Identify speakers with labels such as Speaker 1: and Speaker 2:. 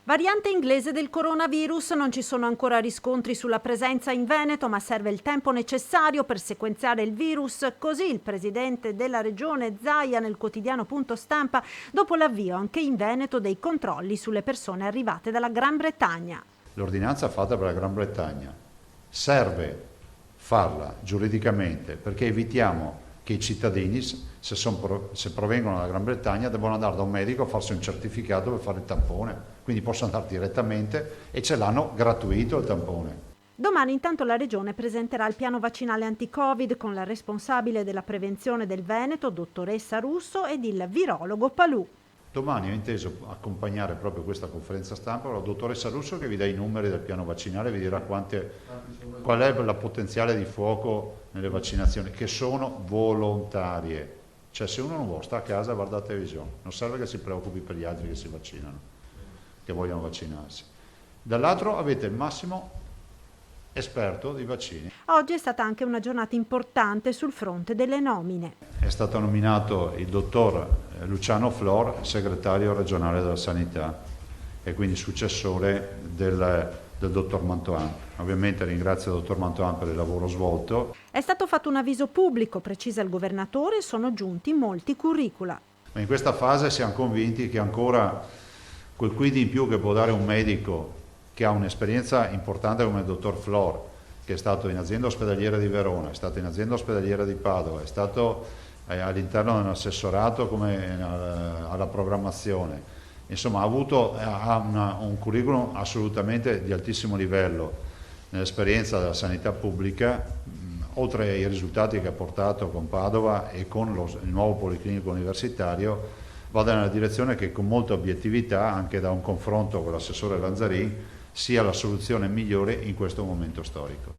Speaker 1: Variante inglese del coronavirus, non ci sono ancora riscontri sulla presenza in Veneto, ma serve il tempo necessario per sequenziare il virus, così il presidente della regione Zaia nel quotidiano Punto Stampa, dopo l'avvio anche in Veneto dei controlli sulle persone arrivate dalla Gran Bretagna.
Speaker 2: L'ordinanza fatta per la Gran Bretagna serve farla giuridicamente perché evitiamo che i cittadini, se provengono dalla Gran Bretagna, devono andare da un medico a farsi un certificato per fare il tampone, quindi possono andare direttamente e ce l'hanno gratuito il tampone.
Speaker 1: Domani intanto la Regione presenterà il piano vaccinale anti-Covid con la responsabile della prevenzione del Veneto, dottoressa Russo, ed il virologo Palù.
Speaker 2: Domani ho inteso accompagnare proprio questa conferenza stampa la dottoressa Russo che vi dà i numeri del piano vaccinale, vi dirà qual è la potenziale di fuoco nelle vaccinazioni, che sono volontarie. Cioè se uno non vuole, sta a casa e guarda la televisione, non serve che si preoccupi per gli altri che si vaccinano, che vogliono vaccinarsi. Dall'altro avete il massimo esperto di vaccini.
Speaker 1: Oggi è stata anche una giornata importante sul fronte delle nomine.
Speaker 2: È stato nominato il dottor Luciano Flor, segretario regionale della Sanità e quindi successore del dottor Mantoan. Ovviamente ringrazio il dottor Mantoan per il lavoro svolto.
Speaker 1: È stato fatto un avviso pubblico, precisa il governatore, e sono giunti molti curricula.
Speaker 2: Ma in questa fase siamo convinti che ancora quel quid in più che può dare un medico che ha un'esperienza importante come il dottor Flor, che è stato in azienda ospedaliera di Verona, è stato in azienda ospedaliera di Padova, è stato all'interno dell'assessorato come alla programmazione, insomma ha un curriculum assolutamente di altissimo livello nell'esperienza della sanità pubblica, oltre ai risultati che ha portato con Padova e con il nuovo Policlinico Universitario, vada nella direzione che con molta obiettività, anche da un confronto con l'assessore Lanzarin, sia la soluzione migliore in questo momento storico.